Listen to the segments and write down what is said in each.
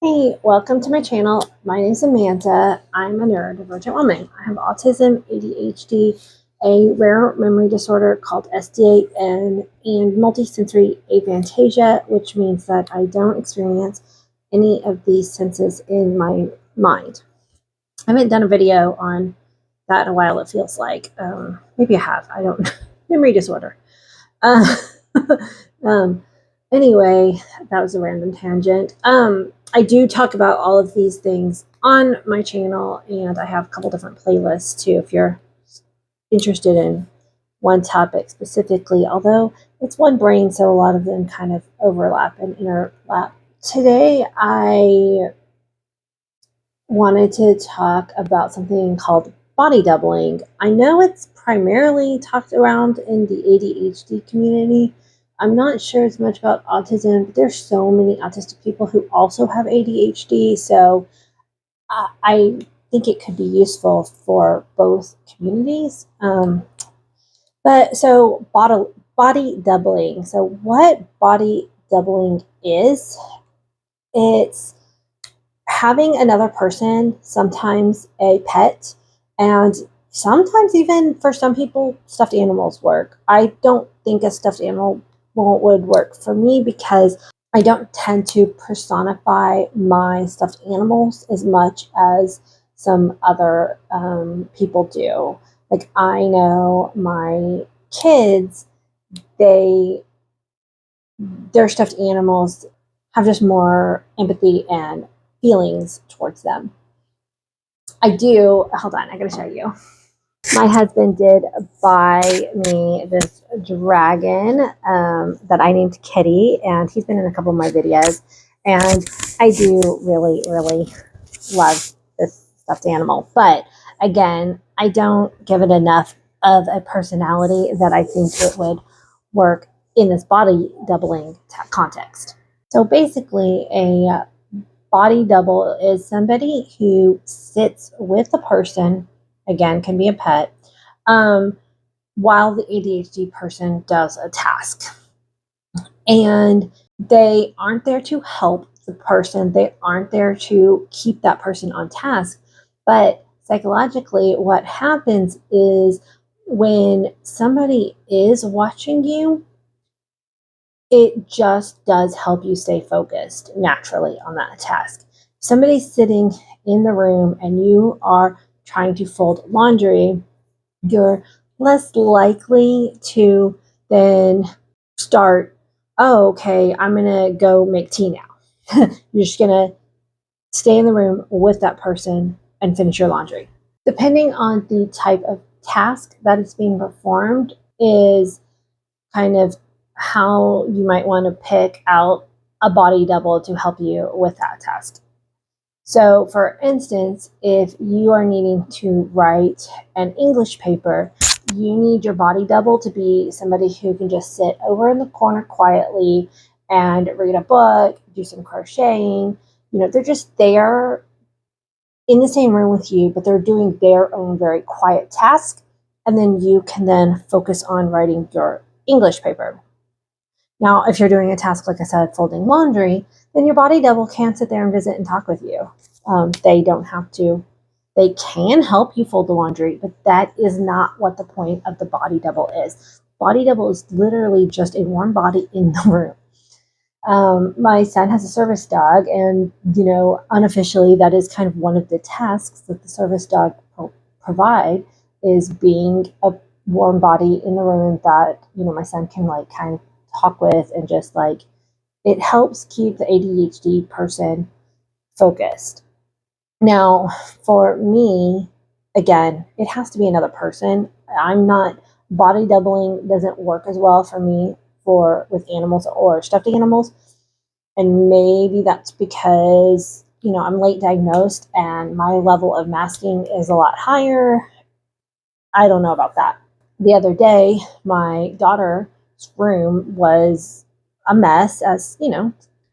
Hey, welcome to my channel. My name is Amanda. I'm a neurodivergent woman. I have autism, ADHD, a rare memory disorder called SDAN, and multisensory aphantasia, which means that I don't experience any of these senses in my mind. I haven't done a video on that in a while, it feels like. Maybe I have. I don't know. Memory disorder. Uh, um, anyway, that was a random tangent. I do talk about all of these things on my channel, and I have a couple different playlists too if you're interested in one topic specifically, although it's one brain, so a lot of them kind of overlap and interlap. Today, I wanted to talk about something called body doubling. I know it's primarily talked around in the ADHD community. I'm not sure as much about autism, but there's so many autistic people who also have ADHD, so I think it could be useful for both communities. But so body doubling. So what body doubling is, it's having another person, sometimes a pet, and sometimes even for some people, stuffed animals work. I don't think a stuffed animal would work for me because I don't tend to personify my stuffed animals as much as some other people do. Like, I know my kids, their stuffed animals have just more empathy and feelings towards them. Hold on, I gotta show you. My husband did buy me this dragon that I named Kitty, and he's been in a couple of my videos, and I do really, really love this stuffed animal. But again, I don't give it enough of a personality that I think it would work in this body doubling context. So basically, a body double is somebody who sits with a person, again, can be a pet, while the ADHD person does a task. And they aren't there to help the person, they aren't there to keep that person on task. But psychologically, what happens is when somebody is watching you, it just does help you stay focused naturally on that task. If somebody's sitting in the room and you are trying to fold laundry, you're less likely to then start, oh, okay, I'm going to go make tea now. You're just going to stay in the room with that person and finish your laundry. Depending on the type of task that is being performed is kind of how you might want to pick out a body double to help you with that task. So for instance, if you are needing to write an English paper, you need your body double to be somebody who can just sit over in the corner quietly and read a book, do some crocheting. They're just there in the same room with you, but they're doing their own very quiet task. And then you can then focus on writing your English paper. Now, if you're doing a task, like I said, folding laundry, then your body double can't sit there and visit and talk with you. They don't have to. They can help you fold the laundry, but that is not what the point of the body double is. Body double is literally just a warm body in the room. My son has a service dog, and, unofficially, that is kind of one of the tasks that the service dog provide, is being a warm body in the room that, my son can kind of talk with, and just it helps keep the ADHD person focused. Now, for me, again, it has to be another person. Body doubling doesn't work as well for me with animals or stuffed animals. And maybe that's because, I'm late diagnosed and my level of masking is a lot higher. I don't know about that. The other day, my daughter's room was a mess, as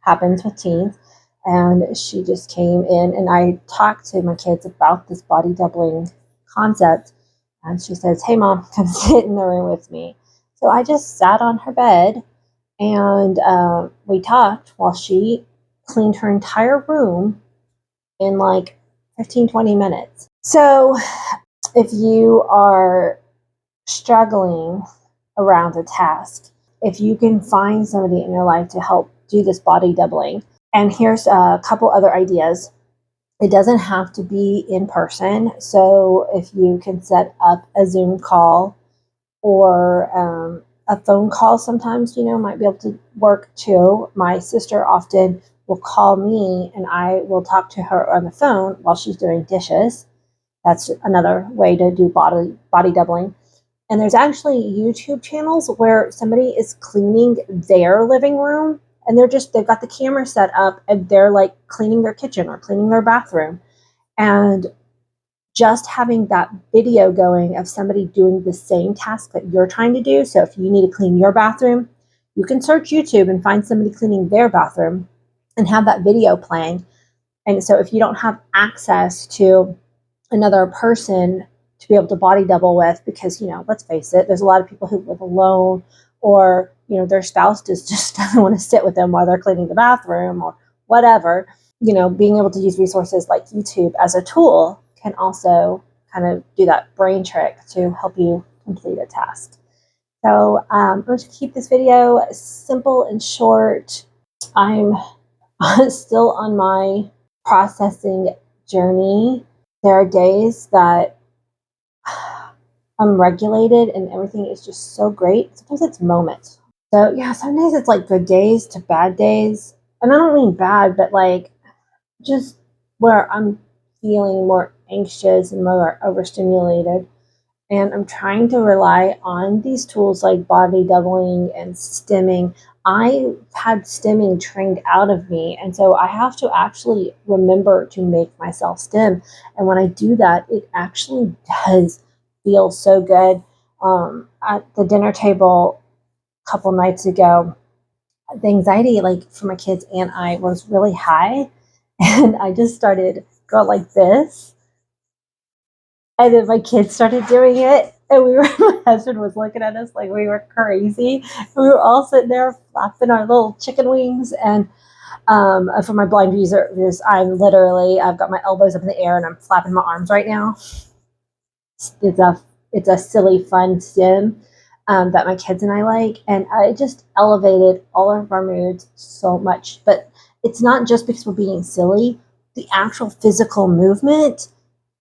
happens with teens, and she just came in, and I talked to my kids about this body doubling concept, and she says, "Hey mom, come sit in the room with me." So I just sat on her bed, and we talked while she cleaned her entire room in like 15-20 minutes. So if you are struggling around a task, if you can find somebody in your life to help do this body doubling, and here's a couple other ideas. It doesn't have to be in person. So if you can set up a Zoom call or a phone call, sometimes, might be able to work too. My sister often will call me and I will talk to her on the phone while she's doing dishes. That's another way to do body doubling. And there's actually YouTube channels where somebody is cleaning their living room, and they've got the camera set up and they're like cleaning their kitchen or cleaning their bathroom. And just having that video going of somebody doing the same task that you're trying to do. So if you need to clean your bathroom, you can search YouTube and find somebody cleaning their bathroom and have that video playing. And so if you don't have access to another person to be able to body double with, because, let's face it, there's a lot of people who live alone, or, their spouse just doesn't want to sit with them while they're cleaning the bathroom or whatever. Being able to use resources like YouTube as a tool can also kind of do that brain trick to help you complete a task. So I'm going to keep this video simple and short. I'm still on my processing journey. There are days that I'm regulated and everything is just so great. Sometimes it's moments. So yeah, some days it's like good days to bad days. And I don't mean bad, but like just where I'm feeling more anxious and more overstimulated. And I'm trying to rely on these tools like body doubling and stimming. I had stimming trained out of me, and so I have to actually remember to make myself stim. And when I do that, it actually does feel so good. At the dinner table a couple nights ago, the anxiety, like for my kids and I, was really high, and I just started going like this. And then my kids started doing it, and my husband was looking at us like we were crazy. And we were all sitting there flapping our little chicken wings. And for my blind viewers, I've got my elbows up in the air and I'm flapping my arms right now. It's a silly, fun sim that my kids and I like. And it just elevated all of our moods so much. But it's not just because we're being silly. The actual physical movement,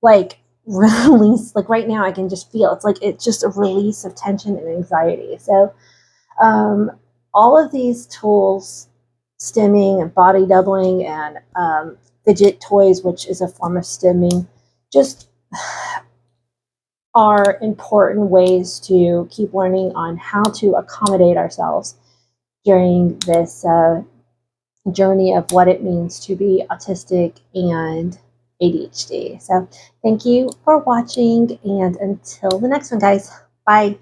like, release, like right now I can just feel it's just a release of tension and anxiety. So all of these tools, stimming and body doubling and fidget toys, which is a form of stimming, just are important ways to keep learning on how to accommodate ourselves during this journey of what it means to be autistic and ADHD. So thank you for watching, and until the next one, guys. Bye.